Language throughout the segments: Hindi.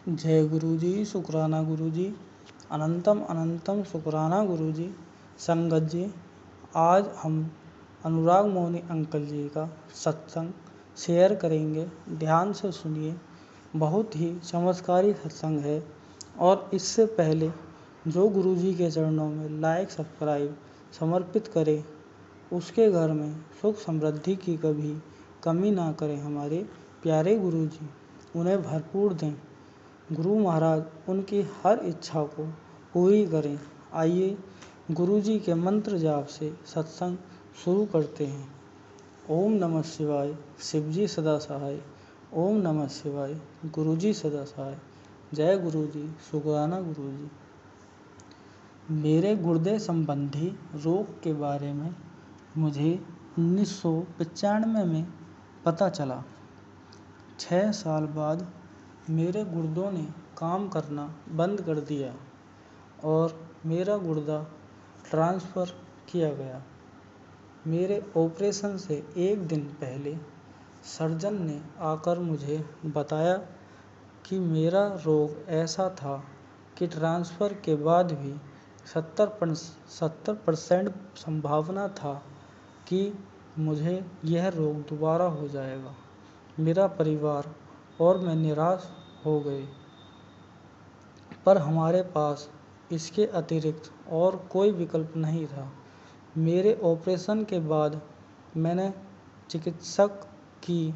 जय गुरुजी, शुक्राना गुरुजी, अनंतम अनंतम शुक्राना गुरुजी। संगत जी, आज हम अनुराग मोहनी अंकल जी का सत्संग शेयर करेंगे। ध्यान से सुनिए, बहुत ही चमत्कारी सत्संग है। और इससे पहले जो गुरुजी के चरणों में लाइक सब्सक्राइब समर्पित करे, उसके घर में सुख समृद्धि की कभी कमी ना करें। हमारे प्यारे गुरुजी, उन्हें भरपूर दें। गुरु महाराज उनकी हर इच्छा को पूरी करें। आइए गुरुजी के मंत्र जाप से सत्संग शुरू करते हैं। ओम नमः शिवाय, शिवजी सदा सहाय। ओम नमः शिवाय, गुरुजी सदा सहाय। जय गुरुजी, शुक्राना गुरुजी। मेरे गुर्दे संबंधी रोग के बारे में मुझे 1995 में पता चला। 6 साल बाद मेरे गुर्दों ने काम करना बंद कर दिया और मेरा गुर्दा ट्रांसफ़र किया गया। मेरे ऑपरेशन से एक दिन पहले सर्जन ने आकर मुझे बताया कि मेरा रोग ऐसा था कि ट्रांसफ़र के बाद भी 70% संभावना था कि मुझे यह रोग दोबारा हो जाएगा। मेरा परिवार और मैं निराश हो गए, पर हमारे पास इसके अतिरिक्त और कोई विकल्प नहीं था। मेरे ऑपरेशन के बाद मैंने चिकित्सक की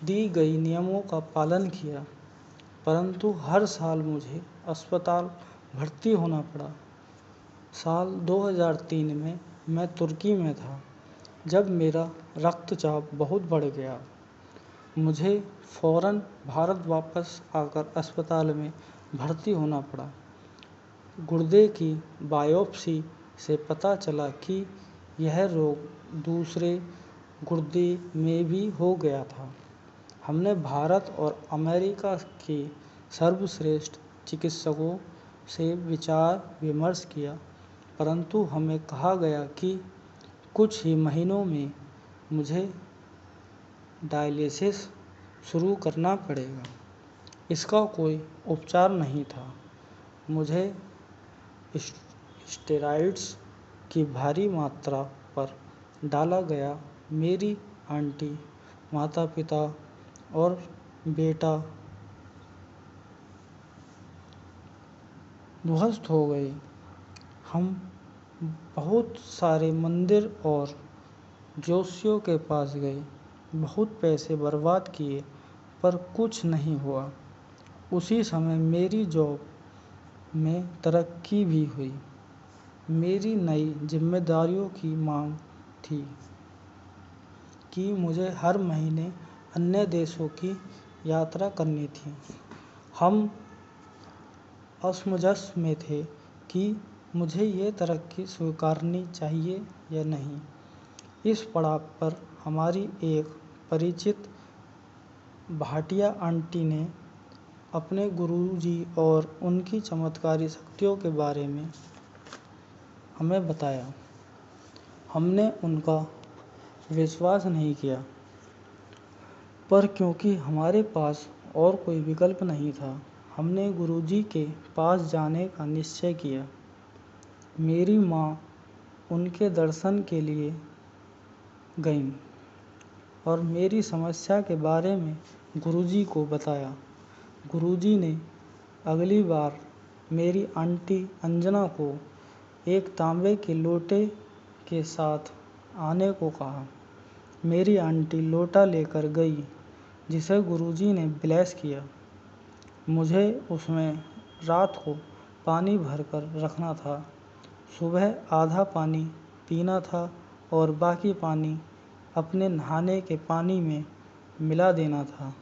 दी गई नियमों का पालन किया, परंतु हर साल मुझे अस्पताल भर्ती होना पड़ा। साल 2003 में मैं तुर्की में था, जब मेरा रक्तचाप बहुत बढ़ गया। मुझे फ़ौरन भारत वापस आकर अस्पताल में भर्ती होना पड़ा। गुर्दे की बायोप्सी से पता चला कि यह रोग दूसरे गुर्दे में भी हो गया था। हमने भारत और अमेरिका के सर्वश्रेष्ठ चिकित्सकों से विचार विमर्श किया, परंतु हमें कहा गया कि कुछ ही महीनों में मुझे डायलिसिस शुरू करना पड़ेगा। इसका कोई उपचार नहीं था। मुझे स्टेरॉइड्स की भारी मात्रा पर डाला गया। मेरी आंटी, माता पिता और बेटा ध्वस्त हो गए। हम बहुत सारे मंदिर और ज्योतिषियों के पास गए, बहुत पैसे बर्बाद किए, पर कुछ नहीं हुआ। उसी समय मेरी जॉब में तरक्की भी हुई। मेरी नई जिम्मेदारियों की मांग थी कि मुझे हर महीने अन्य देशों की यात्रा करनी थी। हम असमंजस में थे कि मुझे ये तरक्की स्वीकारनी चाहिए या नहीं। इस पड़ाव पर हमारी एक परिचित भाटिया आंटी ने अपने गुरुजी और उनकी चमत्कारी शक्तियों के बारे में हमें बताया। हमने उनका विश्वास नहीं किया, पर क्योंकि हमारे पास और कोई विकल्प नहीं था, हमने गुरुजी के पास जाने का निश्चय किया। मेरी माँ उनके दर्शन के लिए गईं और मेरी समस्या के बारे में गुरुजी को बताया। गुरुजी ने अगली बार मेरी आंटी अंजना को एक तांबे के लोटे के साथ आने को कहा। मेरी आंटी लोटा लेकर गई, जिसे गुरुजी ने ब्लेस किया। मुझे उसमें रात को पानी भरकर रखना था। सुबह आधा पानी पीना था और बाकी पानी अपने नहाने के पानी में मिला देना था।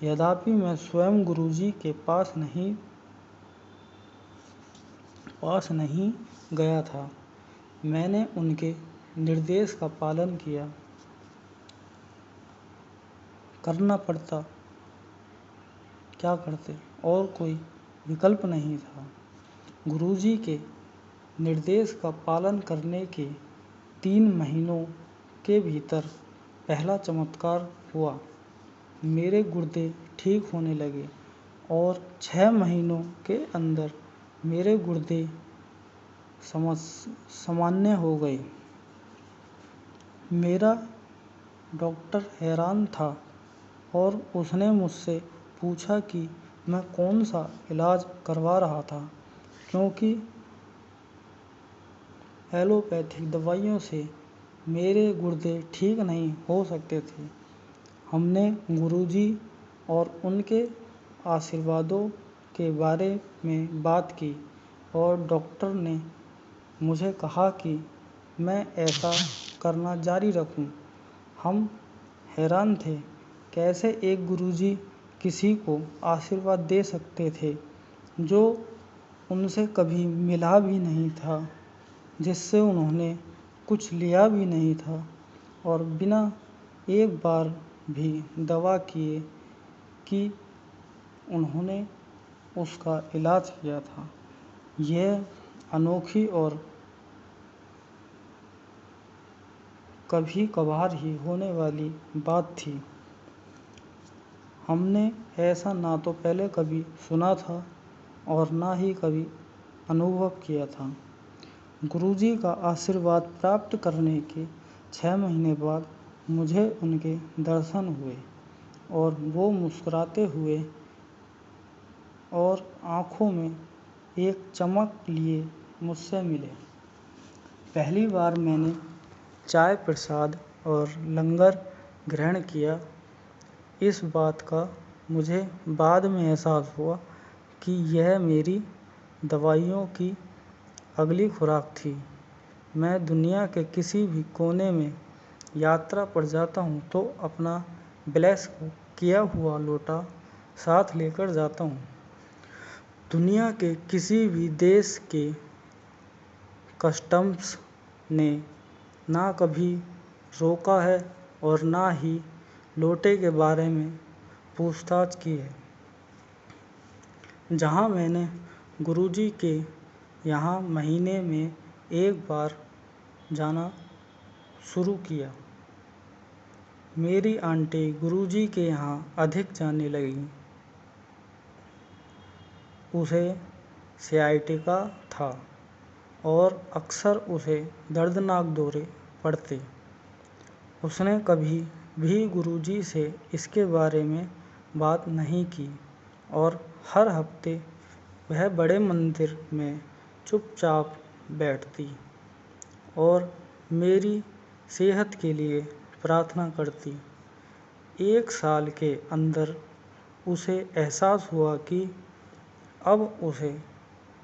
यद्यपि मैं स्वयं गुरुजी के पास नहीं गया था, मैंने उनके निर्देश का पालन किया। करना पड़ता, क्या करते, और कोई विकल्प नहीं था। गुरुजी के निर्देश का पालन करने के 3 महीनों के भीतर पहला चमत्कार हुआ। मेरे गुर्दे ठीक होने लगे और 6 महीनों के अंदर मेरे गुर्दे सामान्य हो गए। मेरा डॉक्टर हैरान था और उसने मुझसे पूछा कि मैं कौन सा इलाज करवा रहा था, क्योंकि एलोपैथिक दवाइयों से मेरे गुर्दे ठीक नहीं हो सकते थे। हमने गुरुजी और उनके आशीर्वादों के बारे में बात की और डॉक्टर ने मुझे कहा कि मैं ऐसा करना जारी रखूं। हम हैरान थे, कैसे एक गुरुजी किसी को आशीर्वाद दे सकते थे जो उनसे कभी मिला भी नहीं था, जिससे उन्होंने कुछ लिया भी नहीं था और बिना एक बार भी दवा किए कि उन्होंने उसका इलाज किया था। यह अनोखी और कभी कभार ही होने वाली बात थी। हमने ऐसा ना तो पहले कभी सुना था और ना ही कभी अनुभव किया था। गुरुजी का आशीर्वाद प्राप्त करने के 6 महीने बाद मुझे उनके दर्शन हुए और वो मुस्कुराते हुए और आँखों में एक चमक लिए मुझसे मिले। पहली बार मैंने चाय प्रसाद और लंगर ग्रहण किया। इस बात का मुझे बाद में एहसास हुआ कि यह मेरी दवाइयों की अगली खुराक थी। मैं दुनिया के किसी भी कोने में यात्रा पर जाता हूँ तो अपना ब्लेस किया हुआ लोटा साथ लेकर जाता हूँ। दुनिया के किसी भी देश के कस्टम्स ने ना कभी रोका है और ना ही लोटे के बारे में पूछताछ की है। जहाँ मैंने गुरुजी के यहाँ महीने में एक बार जाना शुरू किया, मेरी आंटी गुरुजी के यहाँ अधिक जाने लगी। उसे सियाटिका था और अक्सर उसे दर्दनाक दौरे पड़ते। उसने कभी भी गुरुजी से इसके बारे में बात नहीं की और हर हफ्ते वह बड़े मंदिर में चुपचाप बैठती और मेरी सेहत के लिए प्रार्थना करती। 1 साल के अंदर उसे एहसास हुआ कि अब उसे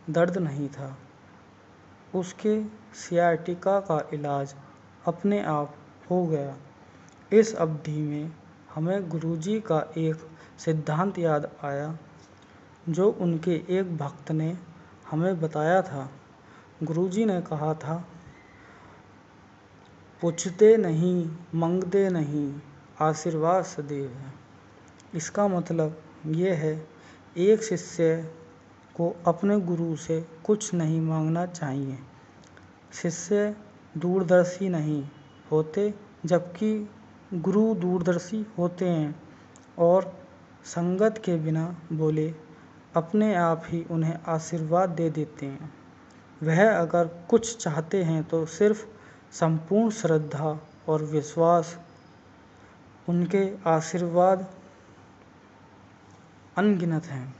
दर्द नहीं था। उसके सियाटिका का इलाज अपने आप हो गया। इस अवधि में हमें गुरुजी का एक सिद्धांत याद आया जो उनके एक भक्त ने हमें बताया था। गुरुजी ने कहा था, पूछते नहीं, मांगते नहीं, आशीर्वाद सदैव है। इसका मतलब ये है, एक शिष्य को अपने गुरु से कुछ नहीं मांगना चाहिए। शिष्य दूरदर्शी नहीं होते, जबकि गुरु दूरदर्शी होते हैं और संगत के बिना बोले अपने आप ही उन्हें आशीर्वाद दे देते हैं। वह अगर कुछ चाहते हैं तो सिर्फ संपूर्ण श्रद्धा और विश्वास। उनके आशीर्वाद अनगिनत हैं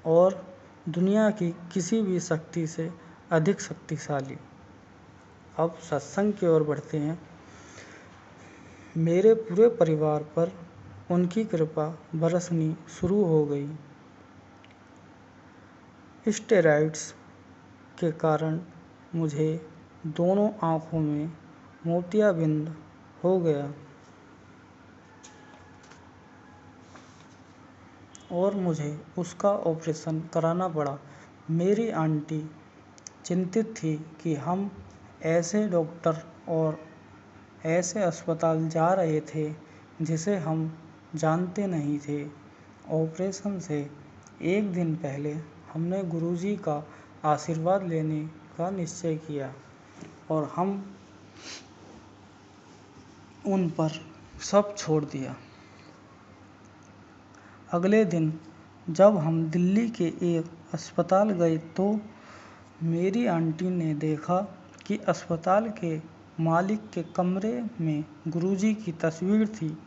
और दुनिया की किसी भी शक्ति से अधिक शक्तिशाली। अब सत्संग की ओर बढ़ते हैं। मेरे पूरे परिवार पर उनकी कृपा बरसनी शुरू हो गई। स्टेरॉइड्स के कारण मुझे दोनों आँखों में मोतियाबिंद हो गया और मुझे उसका ऑपरेशन कराना पड़ा। मेरी आंटी चिंतित थी कि हम ऐसे डॉक्टर और ऐसे अस्पताल जा रहे थे जिसे हम जानते नहीं थे। ऑपरेशन से एक दिन पहले हमने गुरुजी का आशीर्वाद लेने का निश्चय किया और हम उन पर सब छोड़ दिया। अगले दिन जब हम दिल्ली के एक अस्पताल गए तो मेरी आंटी ने देखा कि अस्पताल के मालिक के कमरे में गुरुजी की तस्वीर थी।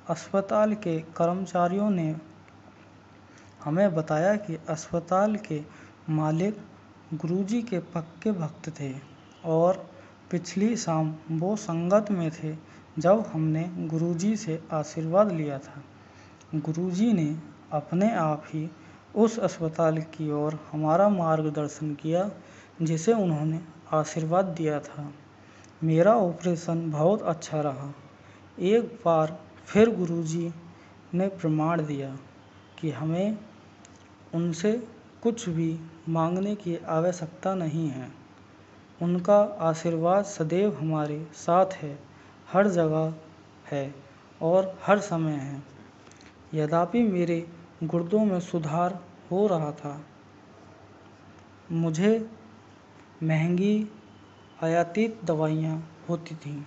अस्पताल के कर्मचारियों ने हमें बताया कि अस्पताल के मालिक गुरुजी के पक्के भक्त थे और पिछली शाम वो संगत में थे जब हमने गुरुजी से आशीर्वाद लिया था। गुरुजी ने अपने आप ही उस अस्पताल की ओर हमारा मार्गदर्शन किया जिसे उन्होंने आशीर्वाद दिया था। मेरा ऑपरेशन बहुत अच्छा रहा। एक बार फिर गुरुजी ने प्रमाण दिया कि हमें उनसे कुछ भी मांगने की आवश्यकता नहीं है। उनका आशीर्वाद सदैव हमारे साथ है, हर जगह है और हर समय है। यद्यपि मेरे गुर्दों में सुधार हो रहा था, मुझे महंगी आयातित दवाइयाँ होती थीं,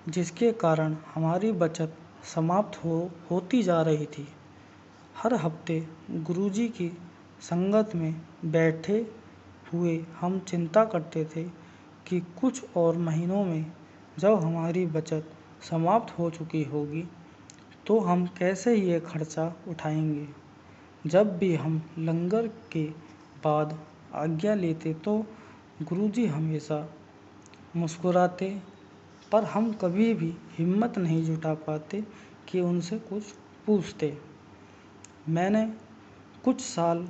जिसके कारण हमारी बचत समाप्त होती जा रही थी। हर हफ्ते गुरुजी की संगत में बैठे हुए हम चिंता करते थे कि कुछ और महीनों में जब हमारी बचत समाप्त हो चुकी होगी तो हम कैसे ये खर्चा उठाएंगे। जब भी हम लंगर के बाद आज्ञा लेते तो गुरुजी हमेशा मुस्कुराते, पर हम कभी भी हिम्मत नहीं जुटा पाते कि उनसे कुछ पूछते। मैंने कुछ साल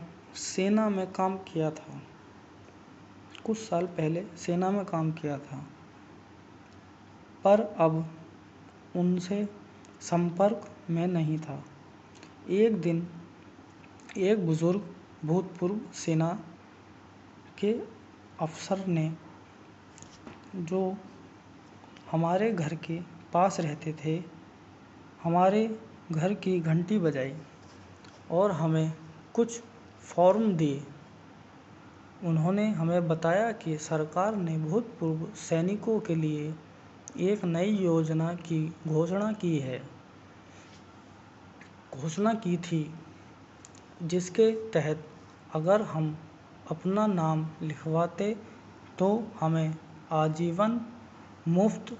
पहले सेना में काम किया था, पर अब उनसे संपर्क में नहीं था। एक दिन एक बुजुर्ग भूतपूर्व सेना के अफसर ने, जो हमारे घर के पास रहते थे, हमारे घर की घंटी बजाई और हमें कुछ फॉर्म दिए। उन्होंने हमें बताया कि सरकार ने भूतपूर्व सैनिकों के लिए एक नई योजना की घोषणा की थी, जिसके तहत अगर हम अपना नाम लिखवाते तो हमें आजीवन मुफ्त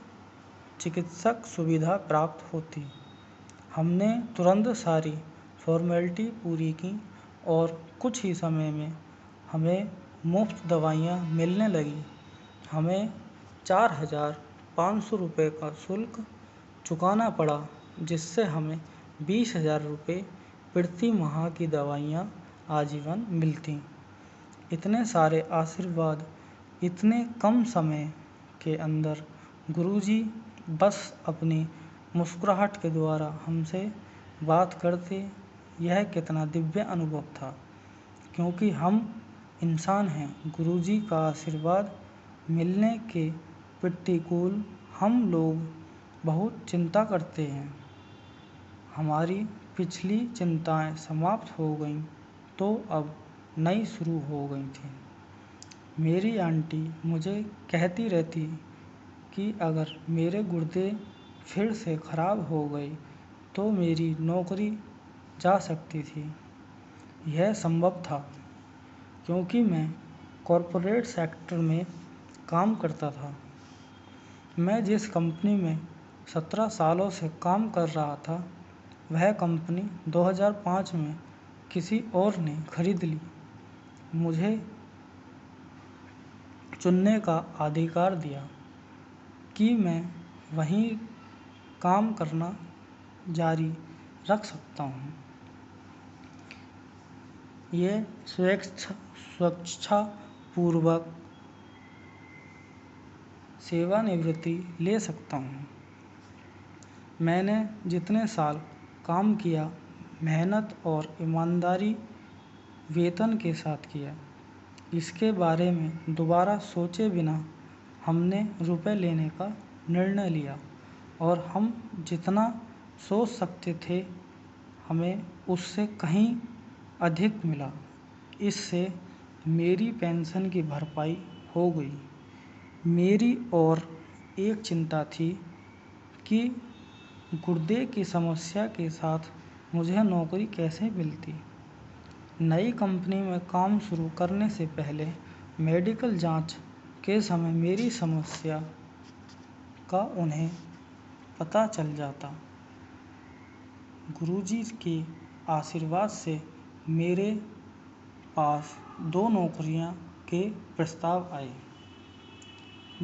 चिकित्सक सुविधा प्राप्त होती। हमने तुरंत सारी फॉर्मेलिटी पूरी की और कुछ ही समय में हमें मुफ्त दवाइयाँ मिलने लगीं। हमें 4,500 रुपये का शुल्क चुकाना पड़ा, जिससे हमें 20,000 रुपये प्रति माह की दवाइयाँ आजीवन मिलतीं। इतने सारे आशीर्वाद इतने कम समय के अंदर गुरुजी बस अपनी मुस्कुराहट के द्वारा हमसे बात करते, यह कितना दिव्य अनुभव था। क्योंकि हम इंसान हैं, गुरुजी का आशीर्वाद मिलने के प्रतिकूल हम लोग बहुत चिंता करते हैं। हमारी पिछली चिंताएं समाप्त हो गईं तो अब नई शुरू हो गई थी। मेरी आंटी मुझे कहती रहती कि अगर मेरे गुर्दे फिर से खराब हो गए तो मेरी नौकरी जा सकती थी। यह संभव था क्योंकि मैं कॉरपोरेट सेक्टर में काम करता था। मैं जिस कंपनी में 17 सालों से काम कर रहा था, वह कंपनी 2005 में किसी और ने खरीद ली। मुझे चुनने का अधिकार दिया कि मैं वहीं काम करना जारी रख सकता हूँ। ये स्वेच्छापूर्वक सेवानिवृत्ति ले सकता हूँ। मैंने जितने साल काम किया, मेहनत और ईमानदारी वेतन के साथ किया। इसके बारे में दोबारा सोचे बिना हमने रुपए लेने का निर्णय लिया और हम जितना सोच सकते थे, हमें उससे कहीं अधिक मिला। इससे मेरी पेंशन की भरपाई हो गई। मेरी और एक चिंता थी कि गुर्दे की समस्या के साथ मुझे नौकरी कैसे मिलती। नई कंपनी में काम शुरू करने से पहले मेडिकल जांच के समय मेरी समस्या का उन्हें पता चल जाता। गुरुजी के आशीर्वाद से मेरे पास 2 नौकरियां के प्रस्ताव आए,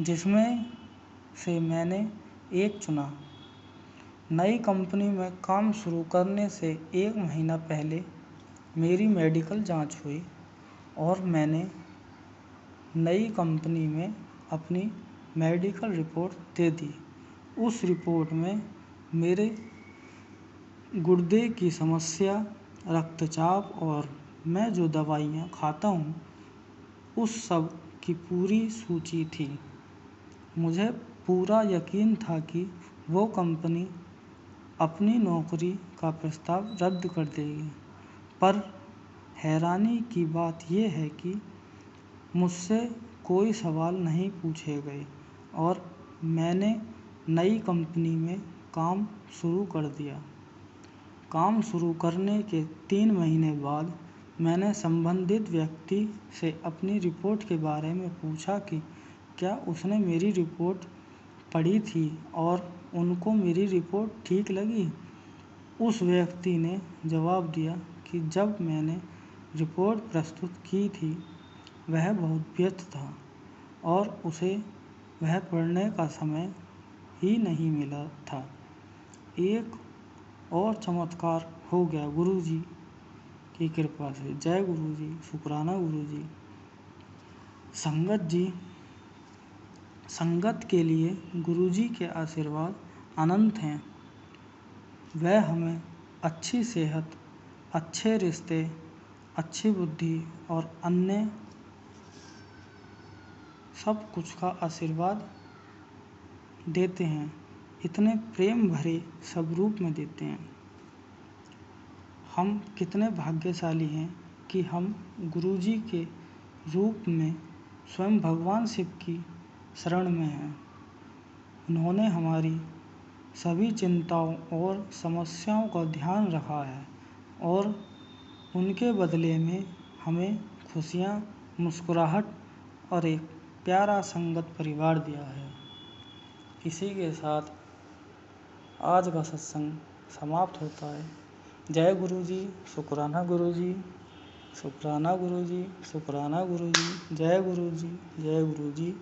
जिसमें से मैंने एक चुना। नई कंपनी में काम शुरू करने से 1 महीना पहले मेरी मेडिकल जांच हुई और मैंने नई कंपनी में अपनी मेडिकल रिपोर्ट दे दी। उस रिपोर्ट में मेरे गुर्दे की समस्या, रक्तचाप और मैं जो दवाइयाँ खाता हूँ उस सब की पूरी सूची थी। मुझे पूरा यकीन था कि वो कंपनी अपनी नौकरी का प्रस्ताव रद्द कर देगी, पर हैरानी की बात ये है कि मुझसे कोई सवाल नहीं पूछे गए और मैंने नई कंपनी में काम शुरू कर दिया। काम शुरू करने के 3 महीने बाद मैंने संबंधित व्यक्ति से अपनी रिपोर्ट के बारे में पूछा कि क्या उसने मेरी रिपोर्ट पढ़ी थी और उनको मेरी रिपोर्ट ठीक लगी। उस व्यक्ति ने जवाब दिया कि जब मैंने रिपोर्ट प्रस्तुत की थी वह बहुत व्यस्त था और उसे वह पढ़ने का समय ही नहीं मिला था। एक और चमत्कार हो गया गुरुजी की कृपा से। जय गुरुजी, शुक्राना गुरुजी। संगत के लिए गुरुजी के आशीर्वाद अनंत हैं। वह हमें अच्छी सेहत, अच्छे रिश्ते, अच्छी बुद्धि और अन्य सब कुछ का आशीर्वाद देते हैं। इतने प्रेम भरे स्वरूप में देते हैं। हम कितने भाग्यशाली हैं कि हम गुरुजी के रूप में स्वयं भगवान शिव की शरण में हैं। उन्होंने हमारी सभी चिंताओं और समस्याओं का ध्यान रखा है और उनके बदले में हमें खुशियाँ, मुस्कुराहट और एक प्यारा संगत परिवार दिया है। इसी के साथ आज का सत्संग समाप्त होता है। जय गुरुजी, शुक्राना गुरुजी, शुक्राना गुरुजी, शुक्राना गुरुजी। जय गुरुजी, जय गुरुजी।